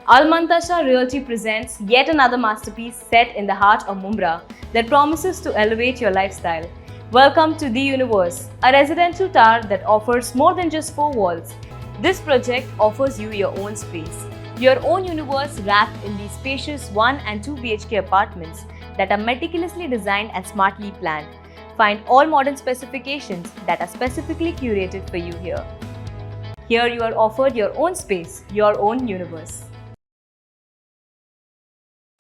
Almantasha Realty presents yet another masterpiece set in the heart of Mumbai that promises to elevate your lifestyle. Welcome to The Universe, a residential tower that offers more than just four walls. This project offers you your own space, your own universe wrapped in these spacious 1 and 2 BHK apartments that are meticulously designed and smartly planned. Find all modern specifications that are specifically curated for you here. Here you are offered your own space, your own universe.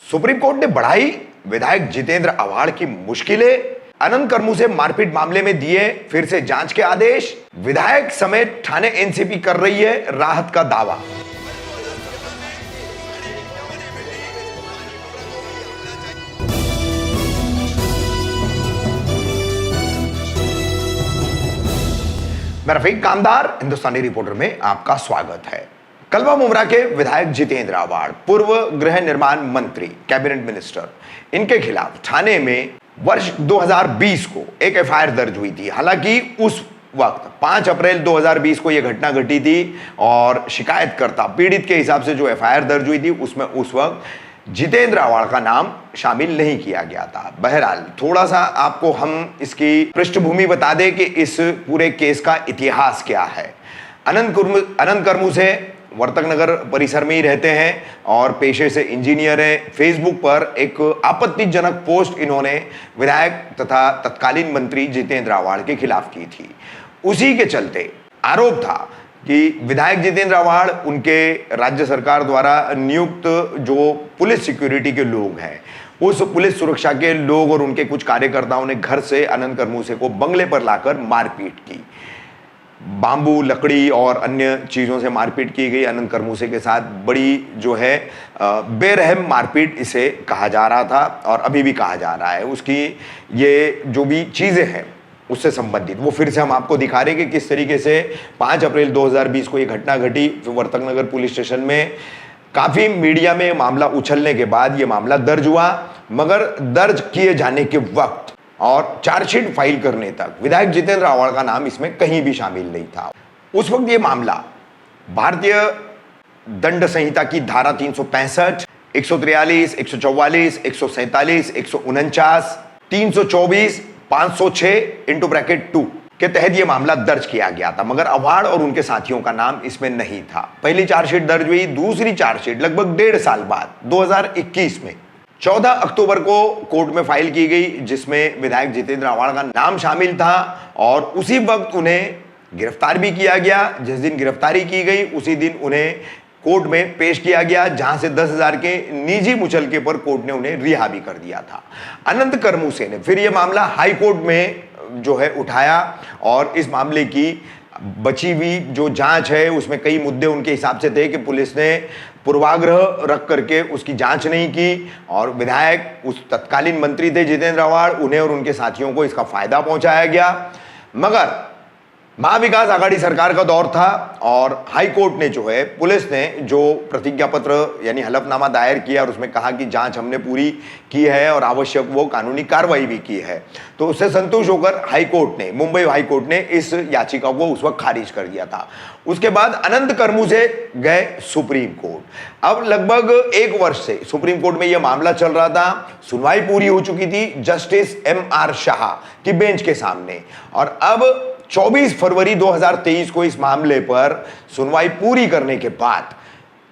Supreme court ने बढ़ाई विधायक जितेंद्र आव्हाड की मुश्किलें। अनंत कर्मू से मारपीट मामले में दिए फिर से जांच के आदेश। विधायक समेत ठाणे एनसीपी कर रही है राहत का दावा। मैं रफीक कामदार हिंदुस्तानी रिपोर्टर में आपका स्वागत है। कल्वा मुमरा के विधायक जितेंद्र आव्हाड, पूर्व गृह निर्माण मंत्री, कैबिनेट मिनिस्टर, इनके खिलाफ ठाणे में वर्ष 2020 को एक एफआईआर दर्ज हुई थी। हालांकि उस वक्त 5 अप्रैल 2020 को यह घटना घटी थी और शिकायतकर्ता पीड़ित के हिसाब से जो एफआईआर दर्ज हुई थी उसमें उस वक्त जितेंद्र आव्हाड का नाम शामिल नहीं किया गया था। बहरहाल थोड़ा सा आपको हम इसकी पृष्ठभूमि बता दें कि इस पूरे केस का इतिहास क्या है। अनंत कर्मू से वर्तक नगर परिसर में ही रहते हैं और पेशे से इंजीनियर हैं। फेसबुक पर एक आपत्तिजनक पोस्ट इन्होंने विधायक तथा तत्कालीन मंत्री जितेंद्र आव्हाड के खिलाफ की थी। उसी के चलते आरोप था कि विधायक जितेंद्र आव्हाड उनके राज्य सरकार द्वारा नियुक्त जो पुलिस सिक्योरिटी के लोग हैं, उस पुलिस सुरक्षा के लोग और उनके कुछ कार्यकर्ताओं ने घर से अनंत कर्मू से को बंगले पर लाकर मारपीट की। बांबू, लकड़ी और अन्य चीज़ों से मारपीट की गई। अनंत कर्मूसे के साथ बड़ी जो है बेरहम मारपीट इसे कहा जा रहा था और अभी भी कहा जा रहा है। उसकी ये जो भी चीज़ें हैं उससे संबंधित वो फिर से हम आपको दिखा रहे हैं कि किस तरीके से 5 अप्रैल 2020 को ये घटना घटी। वर्तक नगर पुलिस स्टेशन में काफ़ी मीडिया में मामला उछलने के बाद ये मामला दर्ज हुआ, मगर दर्ज किए जाने के वक्त और चार्जशीट फाइल करने तक विधायक जितेंद्र आव्हाड का नाम इसमें कहीं भी शामिल नहीं था। उस वक्त ये मामला भारतीय दंड संहिता की धारा 365, 143, 144, 147, 149, 324, 506(2) के तहत यह मामला दर्ज किया गया था, मगर आव्हाड और उनके साथियों का नाम इसमें नहीं था। पहली चार्जशीट दर्ज हुई, दूसरी चार्जशीट लगभग 1.5 साल बाद 2021 में 14 अक्टूबर को कोर्ट में फाइल की गई, जिसमें विधायक जितेंद्र आव्हाड का नाम शामिल था और उसी वक्त उन्हें गिरफ्तार भी किया गया। जिस दिन गिरफ्तारी की गई उसी दिन उन्हें कोर्ट में पेश किया गया, जहां से 10,000 के निजी मुचलके पर कोर्ट ने उन्हें रिहा भी कर दिया था। अनंत कर्मूसे ने फिर यह मामला हाई कोर्ट में जो है उठाया और इस मामले की बची हुई जो जांच है उसमें कई मुद्दे उनके हिसाब से थे कि पुलिस ने पूर्वाग्रह रख करके उसकी जांच नहीं की और विधायक उस तत्कालीन मंत्री थे जितेंद्र आव्हाड, उन्हें और उनके साथियों को इसका फायदा पहुंचाया गया। मगर महाविकास आघाड़ी सरकार का दौर था और हाई कोर्ट ने जो है पुलिस ने जो प्रतिज्ञा पत्र यानी हलफनामा दायर किया और उसमें कहा कि जांच हमने पूरी की है और आवश्यक वो कानूनी कार्रवाई भी की है, तो उससे संतुष्ट होकर हाई कोर्ट ने, मुंबई हाई कोर्ट ने इस याचिका को उस वक्त खारिज कर दिया था। उसके बाद अनंत कर्मू से गए सुप्रीम कोर्ट। अब लगभग 1 वर्ष से सुप्रीम कोर्ट में यह मामला चल रहा था। सुनवाई पूरी हो चुकी थी जस्टिस MR शाह की बेंच के सामने और अब 24 फरवरी 2023 को इस मामले पर सुनवाई पूरी करने के बाद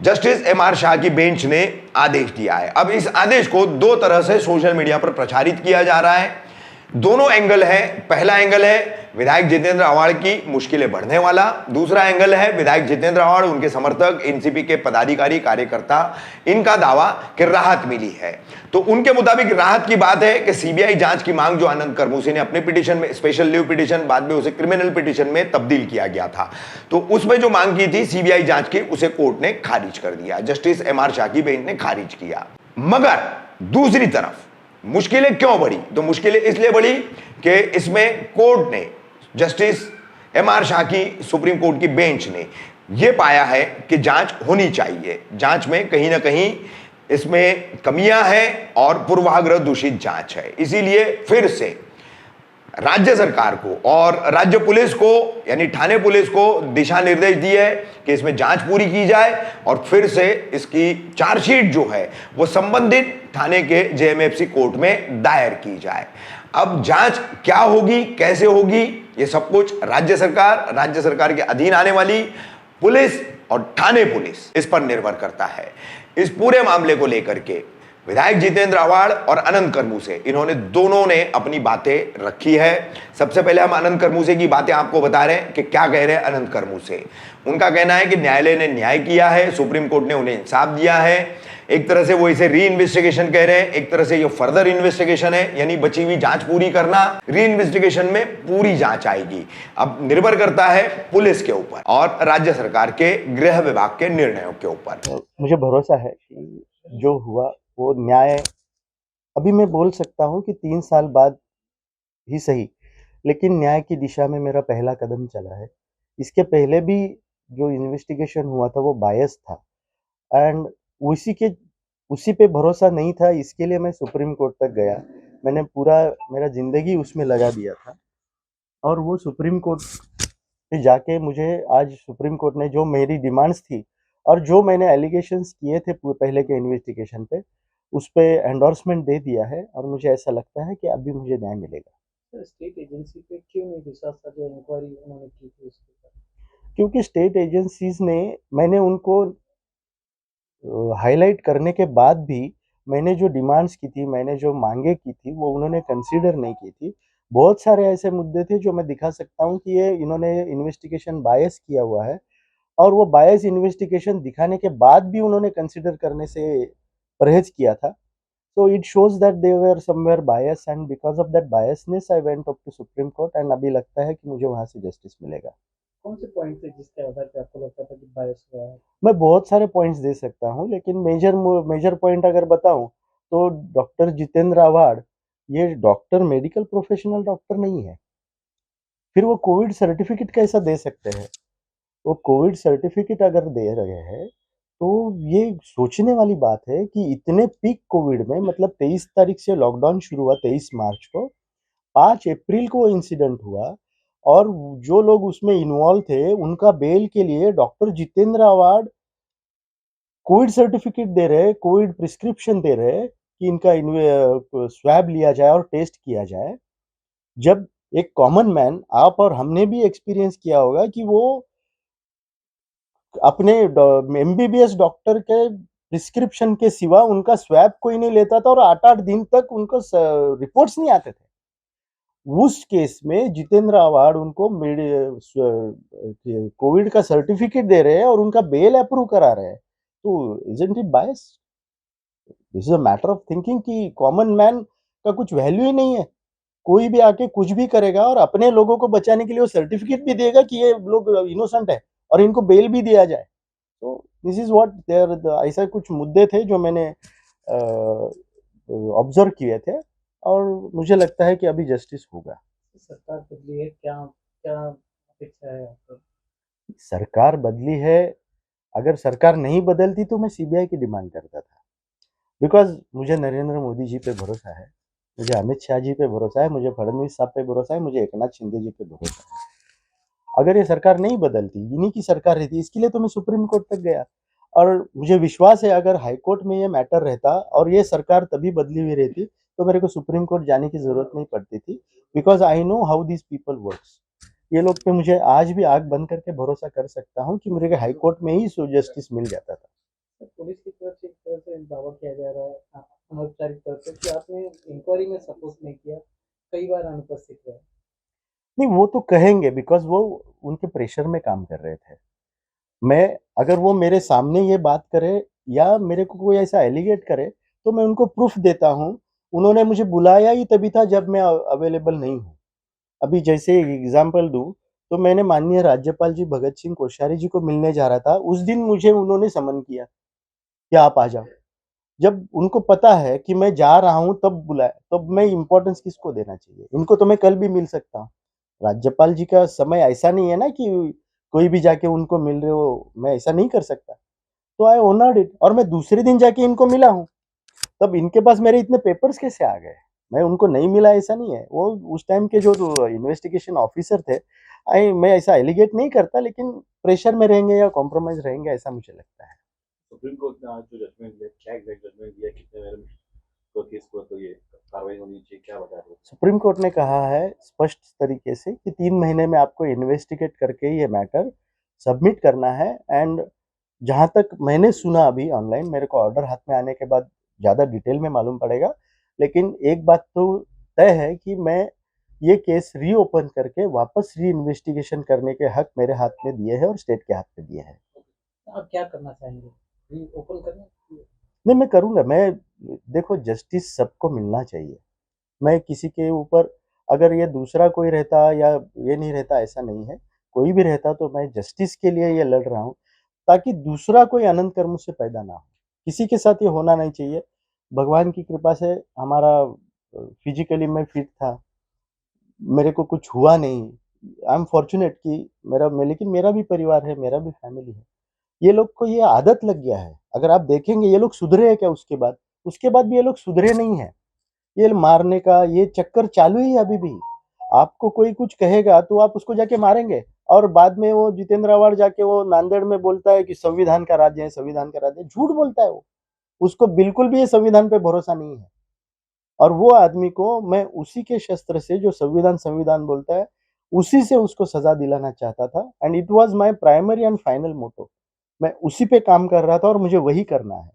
जस्टिस MR शाह की बेंच ने आदेश दिया है। अब इस आदेश को 2 तरह से सोशल मीडिया पर प्रचारित किया जा रहा है। दोनों एंगल है। पहला एंगल है विधायक जितेंद्र आव्हाड की मुश्किलें बढ़ने वाला, दूसरा एंगल है विधायक जितेंद्र आव्हाड, उनके समर्थक, एनसीपी के पदाधिकारी, कार्यकर्ता, इनका दावा कि राहत मिली है। तो उनके मुताबिक राहत की बात है कि सीबीआई जांच की मांग जो अनंत कर्मूसे ने अपने पिटीशन में, स्पेशल लीव पिटीशन, बाद में उसे क्रिमिनल पिटीशन में तब्दील किया गया था, तो उसमें जो मांग की थी सीबीआई जांच की, उसे कोर्ट ने खारिज कर दिया। जस्टिस MR शाह की बेंच ने खारिज किया। मगर दूसरी तरफ मुश्किलें क्यों बढ़ी? तो मुश्किलें इसलिए बढ़ी कि इसमें कोर्ट ने, जस्टिस MR शाह की सुप्रीम कोर्ट की बेंच ने यह पाया है कि जांच होनी चाहिए। जांच में कहीं ना कहीं इसमें कमियां हैं और पूर्वाग्रह दूषित जांच है। इसीलिए फिर से राज्य सरकार को और राज्य पुलिस को यानी थाने पुलिस को दिशा निर्देश दिए है कि इसमें जांच पूरी की जाए और फिर से इसकी चार्जशीट जो है वो संबंधित थाने के जेएमएफसी कोर्ट में दायर की जाए। अब जांच क्या होगी, कैसे होगी, ये सब कुछ राज्य सरकार के अधीन आने वाली पुलिस और थाने पुलिस इस पर निर्भर करता है। इस पूरे मामले को लेकर के विधायक जितेंद्र आव्हाड और अनंत कर्मूसे इन्होंने दोनों ने अपनी बातें रखी है। सबसे पहले हम अनंत कर्मूसे की बातें आपको बता रहे हैं कि क्या कह रहे हैं अनंत कर्मूसे। उनका कहना है कि न्यायालय ने न्याय किया है, सुप्रीम कोर्ट ने उन्हें इंसाफ दिया है। एक तरह से वो इसे री इन्वेस्टिगेशन कह रहे हैं, एक तरह से ये फर्दर इन्वेस्टिगेशन है, यानी बची हुई जांच पूरी करना। री इन्वेस्टिगेशन में पूरी जांच आएगी। अब निर्भर करता है पुलिस के ऊपर और राज्य सरकार के गृह विभाग के निर्णयों के ऊपर। मुझे भरोसा है कि जो हुआ वो न्याय, अभी मैं बोल सकता हूँ कि 3 साल बाद ही सही, लेकिन न्याय की दिशा में मेरा पहला कदम चला है। इसके पहले भी जो इन्वेस्टिगेशन हुआ था वो बायस था एंड उसी पे भरोसा नहीं था, इसके लिए मैं सुप्रीम कोर्ट तक गया। मैंने पूरा मेरा ज़िंदगी उसमें लगा दिया था और वो सुप्रीम कोर्ट पे जाके मुझे आज सुप्रीम कोर्ट ने जो मेरी डिमांड्स थी और जो मैंने एलिगेशंस किए थे पहले के इन्वेस्टिगेशन पे, उस पे एंडोर्समेंट दे दिया है और मुझे ऐसा लगता है कि अभी मुझे न्याय मिलेगा। स्टेट एजेंसी पे क्यों नहीं विश्वास था जो इंक्वायरी उन्होंने की थी उसके ऊपर? क्योंकि स्टेट एजेंसीज ने, मैंने उनको हाईलाइट करने के बाद भी मैंने जो डिमांड्स की थी, मैंने जो मांगे की थी, वो उन्होंने कंसीडर नहीं की थी। बहुत सारे ऐसे मुद्दे थे जो मैं दिखा सकता हूँ कि ये इन्होंने इन्वेस्टिगेशन बायस किया हुआ है और वो बायस इन्वेस्टिगेशन दिखाने के बाद भी उन्होंने कंसीडर करने से परहेज किया था। So it shows that they were somewhere biased and because of that biasness I went up to Supreme Court and अभी लगता है कि मुझे वहाँ से जस्टिस मिलेगा। कौन से पॉइंट थे जिसके आधार पे आपको लगता था कि बायस हुआ है? मैं बहुत सारे पॉइंट्स दे सकता हूँ लेकिन मेजर पॉइंट अगर बताऊँ तो डॉक्टर जितेंद्र आव्हाड ये डॉक्टर मेडिकल प्रोफेशनल डॉक्टर नहीं है। फिर वो कोविड सर्टिफिकेट कैसा दे सकते हैं? वो कोविड सर्टिफिकेट अगर दे रहे हैं तो ये सोचने वाली बात है कि इतने पीक कोविड में, मतलब 23 तारीख से लॉकडाउन शुरू हुआ 23 मार्च को, 5 अप्रैल को इंसिडेंट हुआ और जो लोग उसमें इन्वॉल्व थे उनका बेल के लिए doctor Jitendra Awhad COVID certificate दे रहे, कोविड प्रिस्क्रिप्शन दे रहे कि इनका स्वैब लिया जाए और टेस्ट किया जाए। जब एक कॉमन मैन, आप और हमने भी एक्सपीरियंस किया होगा कि वो अपने एमबीबीएस डॉक्टर के प्रिस्क्रिप्शन के सिवा उनका स्वैब कोई नहीं लेता था और 8-8 दिन तक उनको रिपोर्ट्स नहीं आते थे। उस केस में जितेंद्र आव्हाड उनको कोविड का सर्टिफिकेट दे रहे हैं और उनका बेल अप्रूव करा रहे हैं, तो isn't it bias? This is a matter of thinking कि कॉमन मैन का कुछ वैल्यू ही नहीं है। कोई भी आके कुछ भी करेगा और अपने लोगों को बचाने के लिए वो सर्टिफिकेट भी देगा कि ये लोग इनोसेंट है और इनको बेल भी दिया जाए। तो दिस इज व्हाट देयर, ऐसा कुछ मुद्दे थे जो मैंने ऑब्जर्व किए थे और मुझे लगता है कि अभी जस्टिस होगा। सरकार बदली है, क्या क्या अपेक्षा है आपको? सरकार बदली है, अगर सरकार नहीं बदलती तो मैं सीबीआई की डिमांड करता था, बिकॉज मुझे नरेंद्र मोदी जी पे भरोसा है, मुझे अमित शाह जी पे भरोसा है, मुझे फडणवीस साहब पे भरोसा है, मुझे एकनाथ शिंदे जी पे भरोसा है। अगर ये सरकार नहीं बदलती, इन्हीं की सरकार रहती, इसके लिए तो मैं सुप्रीम कोर्ट तक गया और मुझे विश्वास है अगर हाई कोर्ट में ये मैटर रहता और ये सरकार तभी बदली हुई रहती तो मेरे को सुप्रीम कोर्ट जाने की जरूरत नहीं पड़ती थी, because I know how this people works. ये लोग पे मुझे आज भी आंख बंद करके भरोसा कर सकता हूँ कि मुझे हाई कोर्ट में ही जस्टिस मिल जाता था। पुलिस की तरफ से एक तरह से दावा किया जा रहा है अनौपचारिक तौर पे कि आपने इंक्वायरी में सपोर्ट नहीं किया, कई बार अनुपस्थित रहे। नहीं, वो तो कहेंगे बिकॉज वो उनके प्रेशर में काम कर रहे थे। मैं, अगर वो मेरे सामने ये बात करे या मेरे को कोई ऐसा एलिगेट करे तो मैं उनको प्रूफ देता हूँ। उन्होंने मुझे बुलाया ही तभी था जब मैं अवेलेबल नहीं हूँ। अभी जैसे एग्जांपल दूँ तो मैंने माननीय राज्यपाल जी भगत सिंह कोश्यारी जी को मिलने जा रहा था, उस दिन मुझे उन्होंने समन किया कि आप आ जाओ। जब उनको पता है कि मैं जा रहा हूँ तब बुलाया, तब मैं इम्पोर्टेंस किसको देना चाहिए? इनको तो मैं कल भी मिल सकता हूँ। राज्यपाल जी का समय ऐसा नहीं है ना कि कोई भी जाके उनको मिल रहे हो, मैं ऐसा नहीं कर सकता। तो आई ऑनर्ड इट और मैं दूसरे दिन जाके इनको मिला हूँ। तब इनके पास मेरे इतने पेपर्स कैसे आ गए? मैं उनको नहीं मिला ऐसा नहीं है, वो उस टाइम के जो इन्वेस्टिगेशन ऑफिसर थे, मैं ऐसा एलिगेट नहीं करता, लेकिन प्रेशर में रहेंगे या कॉम्प्रोमाइज रहेंगे ऐसा मुझे लगता है। सुप्रीम कोर्ट ने आज जो जजमेंट दिया, क्या एग्जैक्ट जजमेंट दिया, कितने मेरे में तो केस को तो ये कार्रवाई होनी चाहिए, क्या बता रहे हो? सुप्रीम कोर्ट ने कहा है स्पष्ट तरीके से कि 3 महीने में आपको इन्वेस्टिगेट करके ये मैटर सबमिट करना है। एंड जहाँ तक मैंने सुना अभी ऑनलाइन, मेरे को ऑर्डर हाथ में आने के बाद ज़्यादा डिटेल में मालूम पड़ेगा, लेकिन एक बात तो तय है कि मैं ये केस रीओपन करके वापस री इन्वेस्टिगेशन करने के हक मेरे हाथ में दिए हैं और स्टेट के हाथ में दिए हैं। आप क्या करना चाहेंगे, ओपन करना? नहीं, मैं करूँगा। मैं देखो, जस्टिस सबको मिलना चाहिए। मैं किसी के ऊपर, अगर ये दूसरा कोई रहता या ये नहीं रहता ऐसा नहीं है, कोई भी रहता तो मैं जस्टिस के लिए ये लड़ रहा हूँ, ताकि दूसरा कोई अनंत कर्म से पैदा ना हो। किसी के साथ ये होना नहीं चाहिए। भगवान की कृपा से हमारा फिजिकली मैं फिट था, मेरे को कुछ हुआ नहीं। आई एम फॉर्चुनेट कि लेकिन मेरा भी परिवार है, मेरा भी फैमिली है। ये लोग को ये आदत लग गया है। अगर आप देखेंगे ये लोग सुधरे हैं क्या उसके बाद भी ये लोग सुधरे नहीं है। ये मारने का ये चक्कर चालू ही है अभी भी। आपको कोई कुछ कहेगा तो आप उसको जाके मारेंगे, और बाद में वो जितेंद्र आव्हाड जाके वो नांदेड़ में बोलता है कि संविधान का राज्य है, संविधान का राज्य है। झूठ बोलता है वो। उसको बिल्कुल भी ये संविधान पे भरोसा नहीं है। और वो आदमी को मैं उसी के शस्त्र से, जो संविधान बोलता है, उसी से उसको सजा दिलाना चाहता था। And it was my primary and final motto. मैं उसी पे काम कर रहा था और मुझे वही करना है।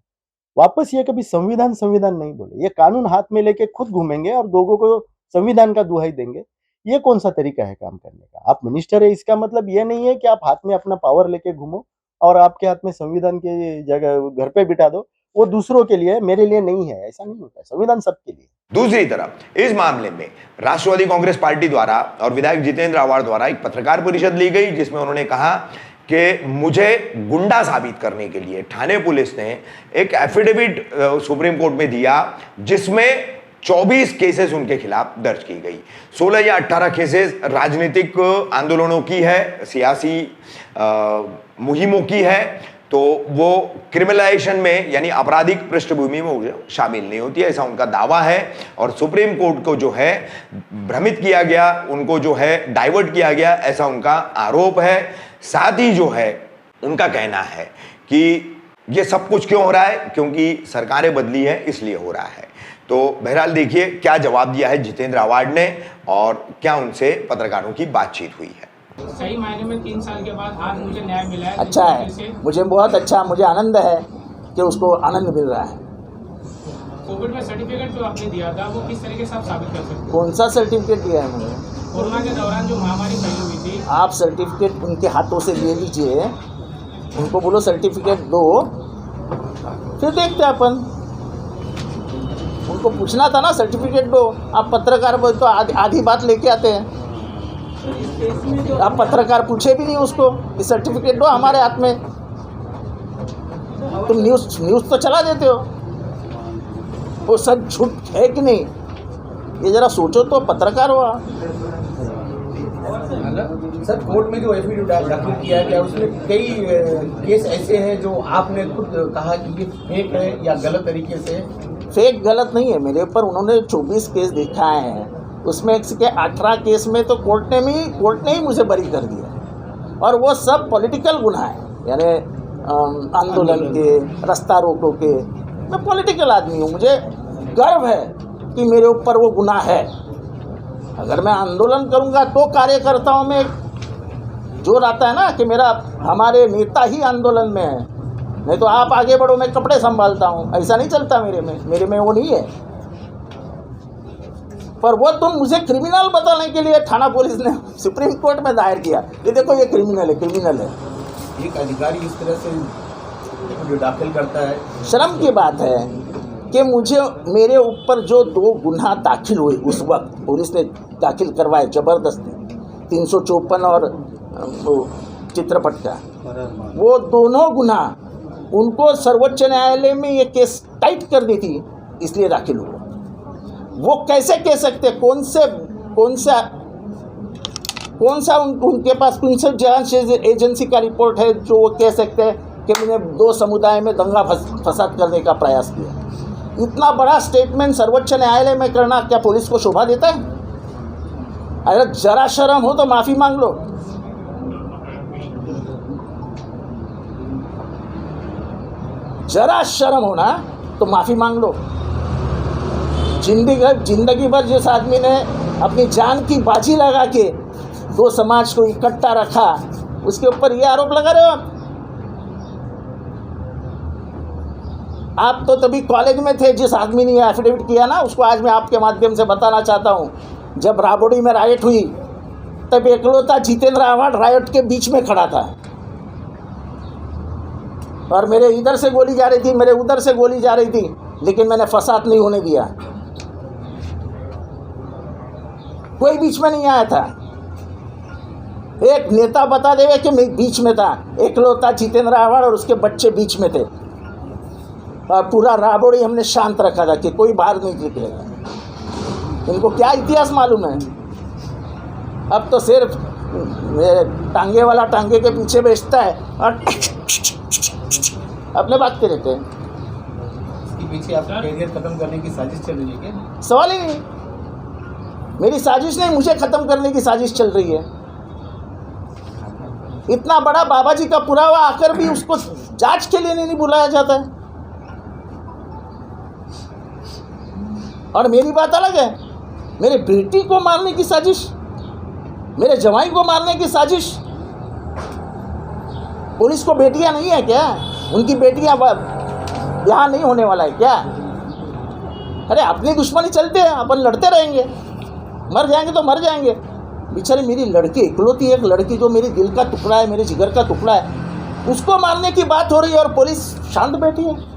वापस ये कभी संविधान नहीं बोले, ये कानून हाथ में लेके खुद घूमेंगे और लोगों को संविधान का दुहाई देंगे। ये कौन सा तरीका है काम करने का? आप मिनिस्टर है, इसका मतलब ये नहीं है कि आप हाथ में अपना पावर लेके घूमो और आपके हाथ में संविधान की जगह घर पे बिठा दो। वो दूसरों के लिए, मेरे लिए नहीं है। ऐसा नहीं होता है। संविधान सबके लिए। दूसरी तरफ इस मामले में राष्ट्रवादी कांग्रेस पार्टी द्वारा और विधायक जितेंद्र आव्हाड द्वारा एक पत्रकार परिषद ली गई, जिसमें उन्होंने कहा कि मुझे गुंडा साबित करने के लिए ठाणे पुलिस ने एक एफिडेविट सुप्रीम कोर्ट में दिया, जिसमें 24 केसेस उनके खिलाफ दर्ज की गई। 16 या 18 केसेस राजनीतिक आंदोलनों की है, सियासी मुहिमों की है, तो वो क्रिमिनलाइजेशन में यानी आपराधिक पृष्ठभूमि में शामिल नहीं होती है, ऐसा उनका दावा है। और सुप्रीम कोर्ट को जो है भ्रमित किया गया, उनको जो है डाइवर्ट किया गया, ऐसा उनका आरोप है। साथ ही जो है उनका कहना है कि ये सब कुछ क्यों हो रहा है, क्योंकि सरकारें बदली है इसलिए हो रहा है। तो बहरहाल देखिए क्या जवाब दिया है जितेंद्र आव्हाड ने और क्या उनसे पत्रकारों की बातचीत हुई है। सही मायने में 3 साल के बाद आज मुझे न्याय मिला है। अच्छा है, मुझे बहुत अच्छा, मुझे आनंद है कि उसको आनंद मिल रहा है। कोविड में सर्टिफिकेट जो आपने दिया था वो किस तरीके से आप साबित कर सकते हैं? कौन सा सर्टिफिकेट दिया है मुझे? कोरोना के दौरान जो महामारी फैली हुई थी। आप सर्टिफिकेट उनके हाथों से ले लीजिए, उनको बोलो सर्टिफिकेट दो, फिर देखते हैं अपन। उनको पूछना था ना सर्टिफिकेट दो। आप पत्रकार बोल तो आधी बात लेके आते हैं। आप पत्रकार पूछे भी नहीं उसको कि सर्टिफिकेट दो हमारे हाथ में, तुम न्यूज़ तो चला देते हो। वो सब झूठ है कि नहीं, ये जरा सोचो तो, पत्रकार हुआ। सर, कोर्ट में जो एफिडेविट दाखिल किया गया उसमें कई केस ऐसे हैं जो आपने खुद कहा कि ये फेक है या गलत तरीके से। फेक गलत नहीं है, मेरे ऊपर उन्होंने 24 केस दिखाए हैं, उसमें 18 केस में तो कोर्ट ने ही मुझे बरी कर दिया। और वो सब पॉलिटिकल गुनाह है, यानी आंदोलन के, रास्ता रोको के। मैं पॉलिटिकल आदमी हूँ, मुझे गर्व है कि मेरे ऊपर वो गुनाह है। अगर मैं आंदोलन करूँगा तो कार्यकर्ताओं में जोर आता है ना कि हमारे नेता ही आंदोलन में है, नहीं तो आप आगे बढ़ो, मैं कपड़े संभालता हूँ, ऐसा नहीं चलता मेरे में वो नहीं है। पर वो तुम मुझे क्रिमिनल बताने के लिए थाना पुलिस ने सुप्रीम कोर्ट में दायर किया, ये देखो ये क्रिमिनल है। एक अधिकारी इस तरह से जो दाखिल करता है, शर्म की बात है कि मेरे ऊपर जो 2 गुनाह दाखिल हुए उस वक्त पुलिस ने दाखिल करवाए जबरदस्ती, 354 और चित्रपट का, वो दोनों गुनाह उनको सर्वोच्च न्यायालय में ये केस टाइट कर दी थी, इसलिए दाखिल हुआ। वो कैसे कह सकते, कौन सा उनके पास कौन सा जांच एजेंसी का रिपोर्ट है जो वो कह सकते हैं कि मैंने 2 समुदाय में दंगा फसाद करने का प्रयास किया। इतना बड़ा स्टेटमेंट सर्वोच्च न्यायालय में करना क्या पुलिस को शोभा देता है? अगर जरा शर्म हो तो माफी मांग लो। जरा शर्म हो ना तो माफी मांग लो। जिंदगी भर जिस आदमी ने अपनी जान की बाजी लगा के दो समाज को इकट्ठा रखा, उसके ऊपर ये आरोप लगा रहे हो आप तो तभी कॉलेज में थे जिस आदमी ने एफिडेविट किया ना, उसको आज मैं आपके माध्यम से बताना चाहता हूँ। जब राबड़ी में रायट हुई तब एकलौता जितेंद्र आव्हाड रायट के बीच में खड़ा था, और मेरे इधर से गोली जा रही थी, मेरे उधर से गोली जा रही थी, लेकिन मैंने फसाद नहीं होने दिया। कोई बीच में नहीं आया था। एक नेता बता देवे कि मैं बीच में था, एकलौता जितेंद्र आव्हाड और उसके बच्चे बीच में थे, और पूरा राबड़ी हमने शांत रखा था कि कोई बाहर नहीं निकलेगा। इनको क्या इतिहास मालूम है? अब तो सिर्फ टांगे वाला टांगे के पीछे बेचता है और अपने बात पे रहते हैं। इसके पीछे आपका करियर खत्म करने की साजिश चल रही है क्या? सवाल ही नहीं। मेरी साजिश नहीं, मुझे खत्म करने की साजिश चल रही है। इतना बड़ा बाबा जी का पुरावा आकर भी उसको जांच के लिए नहीं बुलाया जाता है। और मेरी बात अलग है, मेरे बेटी को मारने की साजिश, मेरे जवाई को मारने की साजिश। पुलिस को बेटियां नहीं है क्या? उनकी बेटियां यहाँ नहीं होने वाला है क्या? अरे अपनी दुश्मनी चलते हैं, अपन लड़ते रहेंगे, मर जाएंगे तो मर जाएंगे। बेचारी मेरी लड़की, इकलौती एक लड़की जो मेरे दिल का टुकड़ा है, मेरे जिगर का टुकड़ा है, उसको मारने की बात हो रही है और पुलिस शांत बैठी है।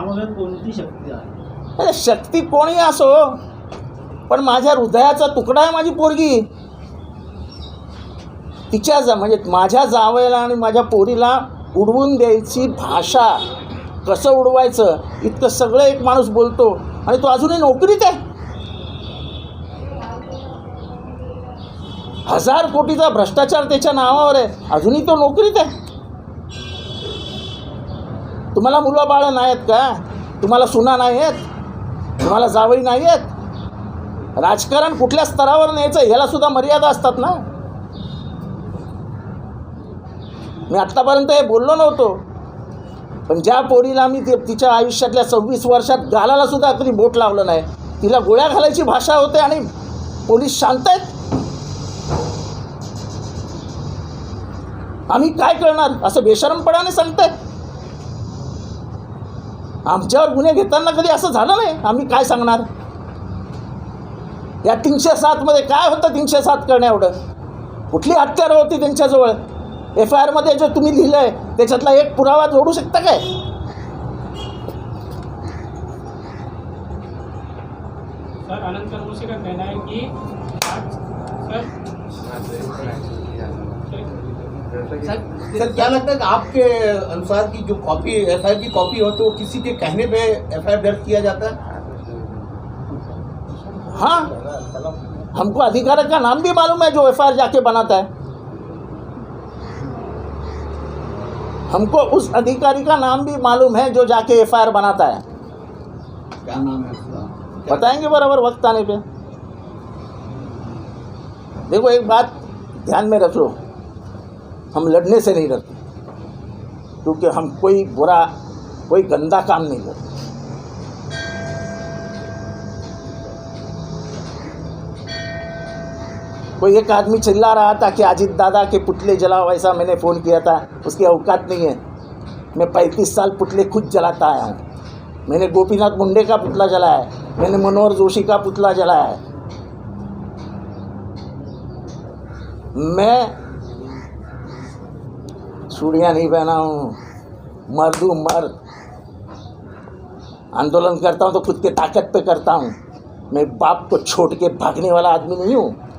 कोणती शक्ती आहे? अरे शक्ती कोणी असो, पण माझ्या हृदयाचा तुकडा आहे माझी पोरगी। तिच्या म्हणजे माझ्या जावयाला आणि माझ्या पोरीला उडवून द्यायची भाषा, कसं उडवायचं इतकं सगळं एक माणूस बोलतो, आणि तो अजूनही नोकरीत आहे। 1000 कोटीचा भ्रष्टाचार त्याच्या नावावर आहे, अजूनही तो नोकरीत आहे। तुम्हाला मुलं बाळ नाहीत का? तुम्हाला सुना नाही आहेत? तुम्हाला जावई नाही आहेत? राजकारण कुठल्या स्तरावर न्यायचं ह्याला सुद्धा मर्यादा असतात ना। मी आत्तापर्यंत हे बोललो नव्हतो, पण ज्या पोरीला मी तिच्या आयुष्यातल्या 26 वर्षात गालाला सुद्धा कधी बोट लावलं नाही, तिला गोळ्या घालायची भाषा होते आणि पोलीस शांत आहेत। आम्ही काय करणार असं बेशरमपणाने सांगताय? आमच्यावर गुन्हे घेताना कधी असं झालं नाही, आम्ही काय सांगणार? या 307 मध्ये काय होतं? 307 करण्या एवढं कुठली हत्यारं होती त्यांच्याजवळ? FIR मध्ये जो तुम्ही लिहिलंय त्याच्यातला एक पुरावा जोडू शकता काय? सर अनंत चतुर्वेदी का कहना है कि सर क्या लगता है कि आपके अनुसार की जो कॉपी FIR की कॉपी हो तो किसी के कहने पे FIR दर्ज किया जाता है? हाँ, हमको अधिकारी का नाम भी मालूम है जो FIR जाके बनाता है। हमको उस अधिकारी का नाम भी मालूम है जो जाके FIR बनाता है। क्या नाम है उसका? बताएंगे बराबर वक्त आने पे। देखो एक बात ध्यान में रख लो, हम लड़ने से नहीं डरते, क्योंकि हम कोई बुरा, कोई गंदा काम नहीं करते। कोई एक आदमी चिल्ला रहा था कि अजीत दादा के पुतले जलाओ, ऐसा मैंने फ़ोन किया था, उसकी औकात नहीं है। मैं 35 साल पुतले खुद जलाता आया हूँ। मैंने गोपीनाथ मुंडे का पुतला जलाया है, मैंने मनोहर जोशी का पुतला जलाया है। मैं चूड़ियाँ नहीं पहना हूँ, मर्द हूँ मर्द। आंदोलन करता हूँ तो खुद के ताकत पे करता हूँ। मैं बाप को छोड़ के भागने वाला आदमी नहीं हूँ।